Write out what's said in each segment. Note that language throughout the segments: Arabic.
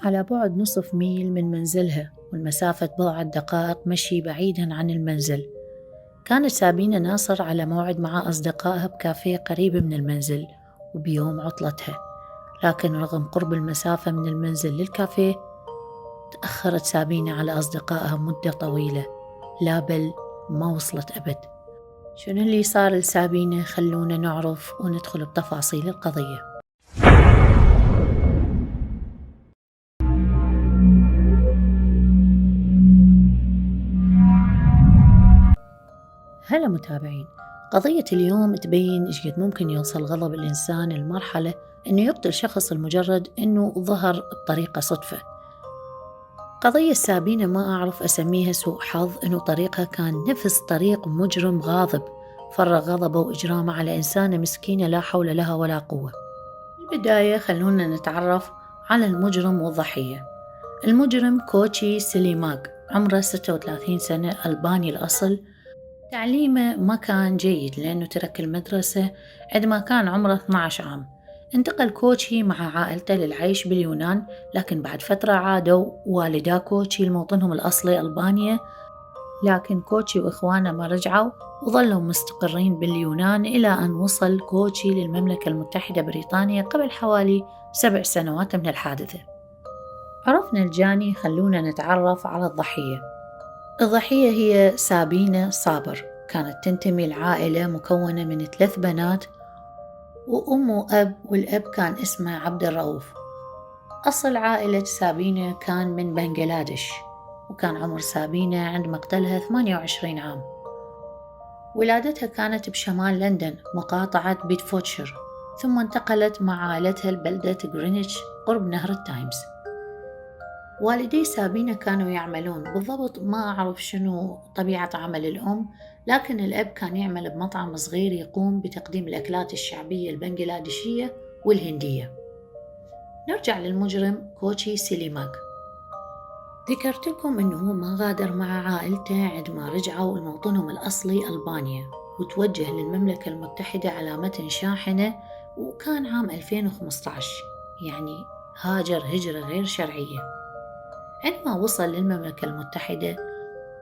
على بعد نصف ميل من منزلها، والمسافة بضعة دقائق مشي بعيدا عن المنزل. كانت سابينة ناصر على موعد مع أصدقائها بكافيه قريب من المنزل وبيوم عطلتها، لكن رغم قرب المسافة من المنزل للكافيه تأخرت سابينة على أصدقائها مدة طويلة، لا بل ما وصلت أبد. شنو اللي صار لسابينة؟ خلونا نعرف وندخل بتفاصيل القضية. هلا متابعين، قضية اليوم تبين إيش قد ممكن يوصل غضب الإنسان لمرحلة إنه يقتل شخص لمجرد إنه ظهر بطريقة صدفة. قضية سابينة ما أعرف أسميها سوء حظ، إنه طريقها كان نفس طريق مجرم غاضب فرغ غضبه وإجرامه على إنسانة مسكينة لا حول لها ولا قوة. في البداية خلونا نتعرف على المجرم والضحية. المجرم كوتشي سليماغ، عمره 36 سنة، ألباني الأصل. تعليمه ما كان جيد لأنه ترك المدرسة عندما كان عمره 12 عام. انتقل كوتشي مع عائلته للعيش باليونان، لكن بعد فترة عادوا والدا كوتشي لموطنهم الأصلي ألبانيا، لكن كوتشي وإخوانه ما رجعوا وظلوا مستقرين باليونان إلى أن وصل كوتشي للمملكة المتحدة بريطانيا قبل حوالي 7 سنوات من الحادثة. عرفنا الجاني، خلونا نتعرف على الضحية. الضحية هي سابينة صابر، كانت تنتمي لعائلة مكونة من 3 بنات وأم وأب، والأب كان اسمه عبد الرؤوف. أصل عائلة سابينة كان من بنغلاديش، وكان عمر سابينة عند مقتلها 28 عام. ولادتها كانت بشمال لندن مقاطعة بيدفوتشر، ثم انتقلت مع عائلتها لبلدة غرينتش قرب نهر التايمز. والدي سابينة كانوا يعملون، بالضبط ما أعرف شنو طبيعة عمل الأم، لكن الأب كان يعمل بمطعم صغير يقوم بتقديم الأكلات الشعبية البنغلاديشية والهندية. نرجع للمجرم كوتشي سليماغ. ذكرت لكم أنه ما غادر مع عائلته عندما رجعوا لموطنهم الأصلي ألبانيا، وتوجه للمملكة المتحدة على متن شاحنة، وكان عام 2015، يعني هاجر هجرة غير شرعية. عندما وصل للمملكة المتحدة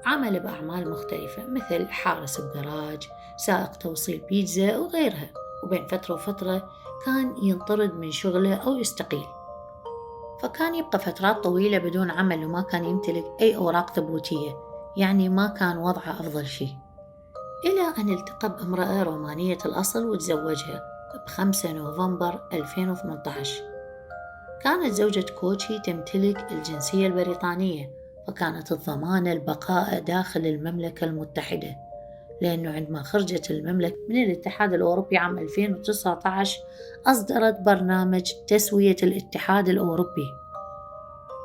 عمل بأعمال مختلفة مثل حارس بجراج، سائق توصيل بيتزا وغيرها، وبين فترة وفترة كان ينطرد من شغله أو يستقيل، فكان يبقى فترات طويلة بدون عمل وما كان يمتلك أي أوراق ثبوتية، يعني ما كان وضعه أفضل شيء. إلى أن التقى بامرأة رومانية الأصل وتزوجها ب5 نوفمبر 2018. كانت زوجة كوتشي تمتلك الجنسية البريطانية، فكانت الضمانة البقاء داخل المملكة المتحدة، لأنه عندما خرجت المملكة من الاتحاد الأوروبي عام 2019 أصدرت برنامج تسوية الاتحاد الأوروبي،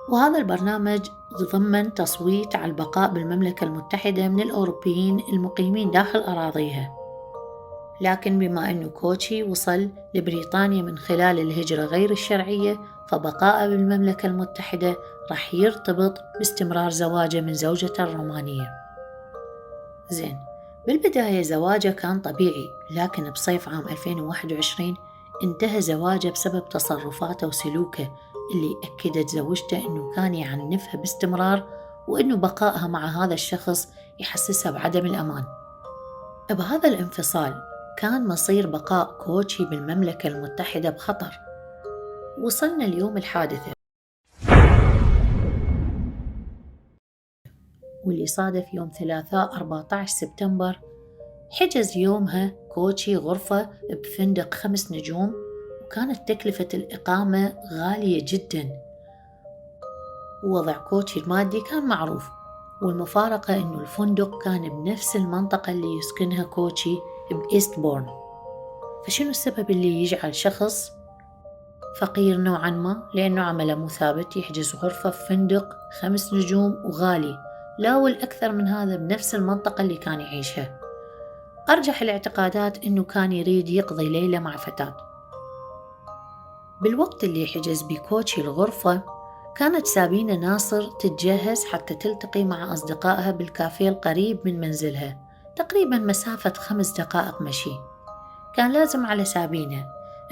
وهذا البرنامج ضمن تصويت على البقاء بالمملكة المتحدة من الأوروبيين المقيمين داخل أراضيها. لكن بما أنه كوتشي وصل لبريطانيا من خلال الهجرة غير الشرعية، فبقاءه بالمملكة المتحدة راح يرتبط باستمرار زواجه من زوجته الرومانية. زين، بالبداية زواجه كان طبيعي، لكن بصيف عام 2021 انتهى زواجه بسبب تصرفاته وسلوكه اللي أكدت زوجته أنه كان يعنفها باستمرار، وأنه بقائها مع هذا الشخص يحسسها بعدم الأمان. بهذا الانفصال كان مصير بقاء كوتشي بالمملكة المتحدة بخطر. وصلنا اليوم الحادثة، واللي صادف يوم ثلاثاء 14 سبتمبر. حجز يومها كوتشي غرفة بفندق 5 نجوم، وكانت تكلفة الإقامة غالية جدا، ووضع كوتشي المادي كان معروف. والمفارقة أنه الفندق كان بنفس المنطقة اللي يسكنها كوتشي بإيستبورن. فشنو السبب اللي يجعل شخص فقير نوعا ما لأنه عمله مو ثابت يحجز غرفة في فندق 5 نجوم وغالي، لا والأكثر من هذا بنفس المنطقة اللي كان يعيشها؟ أرجح الاعتقادات أنه كان يريد يقضي ليلة مع فتاة. بالوقت اللي حجز بكوتشي الغرفة كانت سابينة ناصر تتجهز حتى تلتقي مع أصدقائها بالكافيه القريب من منزلها، تقريبا مسافة 5 دقائق مشي. كان لازم على سابينة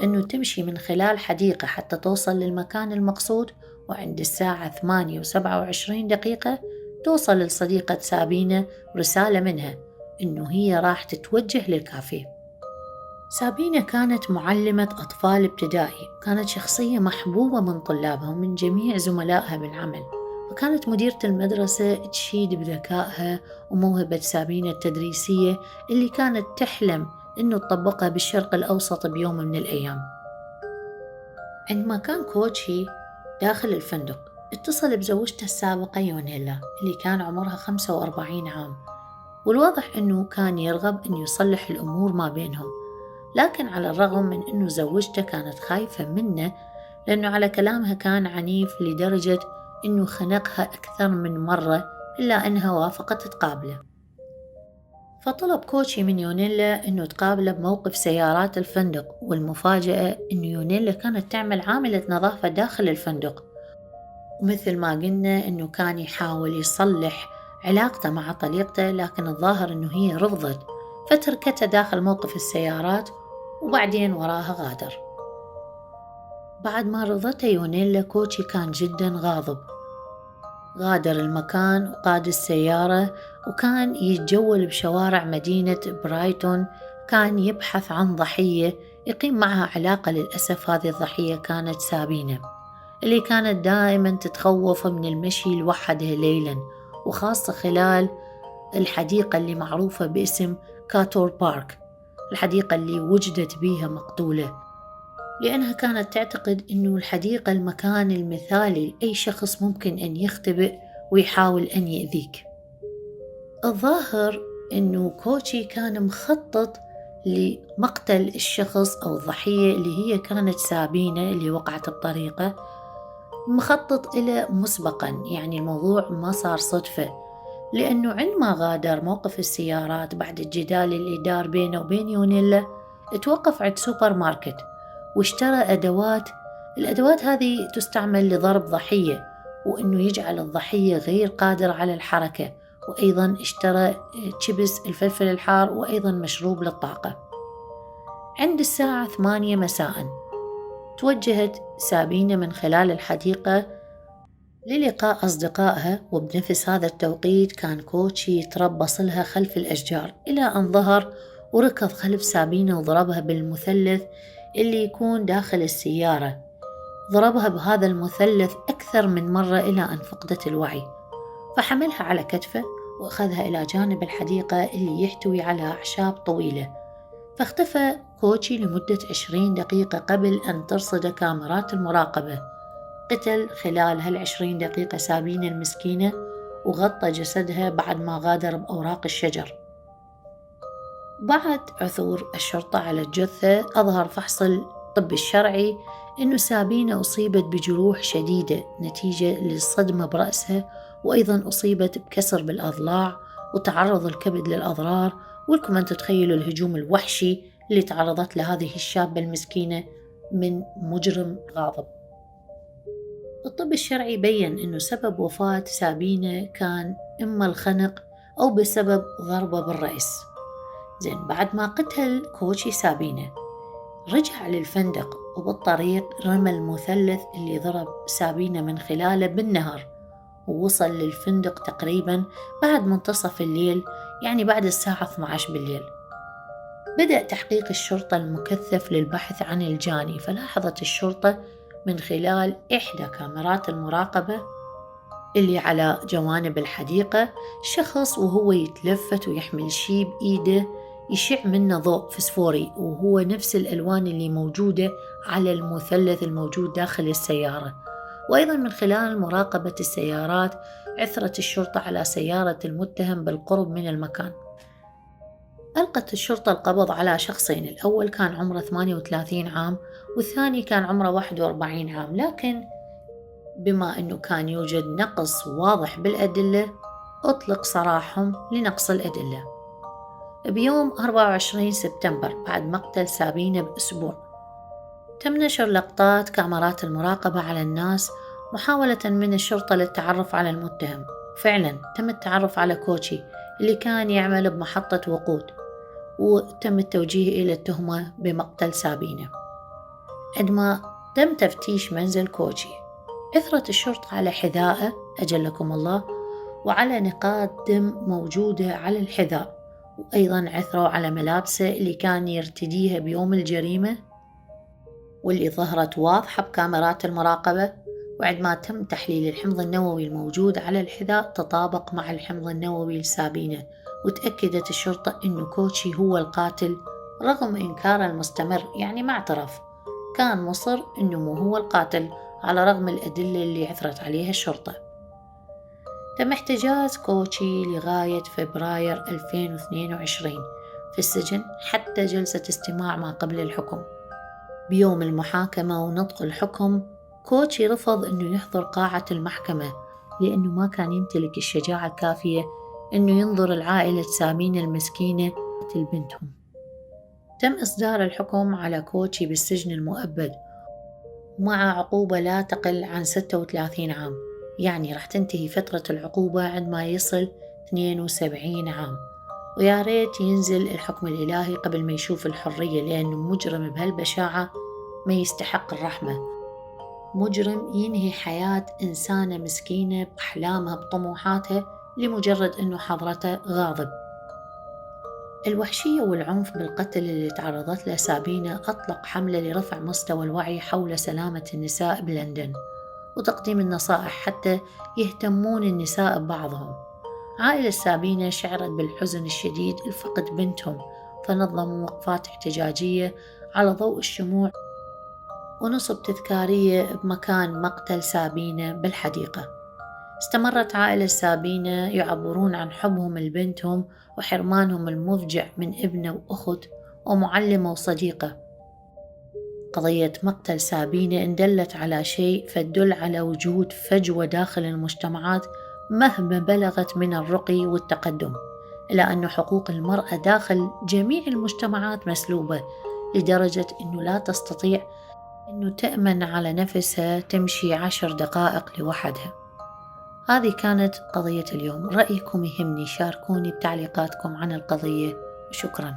أنه تمشي من خلال حديقة حتى توصل للمكان المقصود، وعند الساعة 8:27 توصل لصديقة سابينة رسالة منها إنه هي راح تتوجه للكافيه. سابينة كانت معلمة أطفال ابتدائي، كانت شخصية محبوبة من طلابها ومن جميع زملائها بالعمل، وكانت مديرة المدرسة تشيد بذكائها وموهبة سابينة التدريسية اللي كانت تحلم إنه تطبقها بالشرق الأوسط بيوم من الأيام. عندما كان كوتشي داخل الفندق اتصل بزوجته السابقة يونيلا اللي كان عمرها 45 عام، والواضح أنه كان يرغب أن يصلح الأمور ما بينهم، لكن على الرغم من أنه زوجته كانت خايفة منه لأنه على كلامها كان عنيف لدرجة أنه خنقها أكثر من مرة، إلا أنها وافقت تقابله. فطلب كوتشي من يونيلا أنه تقابله بموقف سيارات الفندق، والمفاجأة أنه يونيلا كانت تعمل عاملة نظافة داخل الفندق، ومثل ما قلنا أنه كان يحاول يصلح علاقته مع طليقته، لكن الظاهر أنه هي رفضت، فتركته داخل موقف السيارات وبعدين وراها غادر. بعد ما رضته يونيلا كوتشي كان جدا غاضب، غادر المكان وقاد السيارة وكان يتجول بشوارع مدينة برايتون، كان يبحث عن ضحية يقيم معها علاقة. للأسف هذه الضحية كانت سابينة اللي كانت دائما تتخوف من المشي لوحدها ليلا، وخاصة خلال الحديقة اللي معروفة باسم كاتور بارك، الحديقة اللي وجدت بيها مقتولة، لأنها كانت تعتقد أنه الحديقة المكان المثالي لأي شخص ممكن أن يختبئ ويحاول أن يأذيك. الظاهر أنه كوتشي كان مخطط لمقتل الشخص أو الضحية اللي هي كانت سابينة اللي وقعت بطريقة، مخطط إلى مسبقا، يعني الموضوع ما صار صدفة، لأنه عندما غادر موقف السيارات بعد الجدال اللي دار بينه وبين يونيلا توقف عند سوبر ماركت واشترى الأدوات هذه تستعمل لضرب ضحية وأنه يجعل الضحية غير قادر على الحركة، وأيضا اشترى تشيبس الفلفل الحار وأيضا مشروب للطاقة. عند الساعة 8 مساء توجهت سابينة من خلال الحديقة للقاء أصدقائها، وبنفس هذا التوقيت كان كوتشي يتربص لها خلف الأشجار إلى أن ظهر وركض خلف سابينة وضربها بالمثلث اللي يكون داخل السيارة. ضربها بهذا المثلث أكثر من مرة إلى أن فقدت الوعي، فحملها على كتفه وأخذها إلى جانب الحديقة اللي يحتوي على أعشاب طويلة، فاختفى كوتشي لمدة 20 دقيقة قبل أن ترصد كاميرات المراقبة. قتل خلال هال20 دقيقة سابينة المسكينة وغطى جسدها بعد ما غادر بأوراق الشجر. بعد عثور الشرطة على الجثة أظهر فحص الطب الشرعي أنه سابينة أصيبت بجروح شديدة نتيجة للصدمة برأسها، وأيضا أصيبت بكسر بالأضلاع وتعرض الكبد للأضرار، ولكم أن تتخيلوا الهجوم الوحشي اللي تعرضت لهذه الشابة المسكينة من مجرم غاضب. الطب الشرعي بيّن أنه سبب وفاة سابينة كان إما الخنق أو بسبب ضربة بالرأس. بعد ما قتل كوتشي سابينة رجع للفندق، وبالطريق رمى المثلث اللي ضرب سابينة من خلاله بالنهر، ووصل للفندق تقريبا بعد منتصف الليل، يعني بعد الساعة 12 بالليل. بدأ تحقيق الشرطة المكثف للبحث عن الجاني، فلاحظت الشرطة من خلال إحدى كاميرات المراقبة اللي على جوانب الحديقة شخص وهو يتلفت ويحمل شيء بإيده يشع منه ضوء فسفوري، وهو نفس الألوان اللي موجودة على المثلث الموجود داخل السيارة. وأيضا من خلال مراقبة السيارات عثرت الشرطة على سيارة المتهم بالقرب من المكان. ألقت الشرطة القبض على شخصين، الأول كان عمره 38 عام والثاني كان عمره 41 عام، لكن بما أنه كان يوجد نقص واضح بالأدلة أطلق سراحهم لنقص الأدلة. بيوم 24 سبتمبر بعد مقتل سابينة بأسبوع تم نشر لقطات كاميرات المراقبة على الناس محاولة من الشرطة للتعرف على المتهم. فعلا تم التعرف على كوتشي اللي كان يعمل بمحطة وقود، وتم التوجيه إلى التهمة بمقتل سابينة. عندما تم تفتيش منزل كوتشي عثرت الشرطة على حذائه أجلكم الله، وعلى نقاط دم موجودة على الحذاء، وأيضا عثروا على ملابسه اللي كان يرتديها بيوم الجريمة واللي ظهرت واضحة بكاميرات المراقبة. وعندما تم تحليل الحمض النووي الموجود على الحذاء تطابق مع الحمض النووي لسابينة، وتأكدت الشرطة أنه كوتشي هو القاتل رغم إنكاره المستمر، يعني ما اعترف، كان مصر أنه مو هو القاتل على رغم الأدلة اللي عثرت عليها الشرطة. تم احتجاز كوتشي لغاية فبراير 2022 في السجن حتى جلسة استماع ما قبل الحكم. بيوم المحاكمة ونطق الحكم كوتشي رفض أنه يحضر قاعة المحكمة لأنه ما كان يمتلك الشجاعة الكافية أنه ينظر العائلة سابينة المسكينة قتل بنتهم. تم إصدار الحكم على كوتشي بالسجن المؤبد مع عقوبة لا تقل عن 36 عام، يعني راح تنتهي فترة العقوبة عندما يصل 72 عام، ويا ريت ينزل الحكم الإلهي قبل ما يشوف الحرية، لأنه مجرم بهالبشاعة ما يستحق الرحمة. مجرم ينهي حياة إنسانة مسكينة بأحلامها بطموحاتها لمجرد أنه حضرته غاضب. الوحشية والعنف بالقتل اللي تعرضت له سابينة أطلق حملة لرفع مستوى الوعي حول سلامة النساء بلندن وتقديم النصائح حتى يهتمون النساء ببعضهم. عائلة سابينة شعرت بالحزن الشديد لفقد بنتهم، فنظموا وقفات احتجاجية على ضوء الشموع ونصب تذكارية بمكان مقتل سابينة بالحديقة. استمرت عائلة سابينة يعبرون عن حبهم لبنتهم وحرمانهم المفجع من ابنة وأخت ومعلمة وصديقة. قضية مقتل سابينة إن دلت على شيء فتدل على وجود فجوة داخل المجتمعات مهما بلغت من الرقي والتقدم، إلا أن حقوق المرأة داخل جميع المجتمعات مسلوبة لدرجة أنه لا تستطيع أنه تأمن على نفسها تمشي 10 دقائق لوحدها. هذه كانت قضية اليوم، رأيكم يهمني، شاركوني بتعليقاتكم عن القضية وشكراً.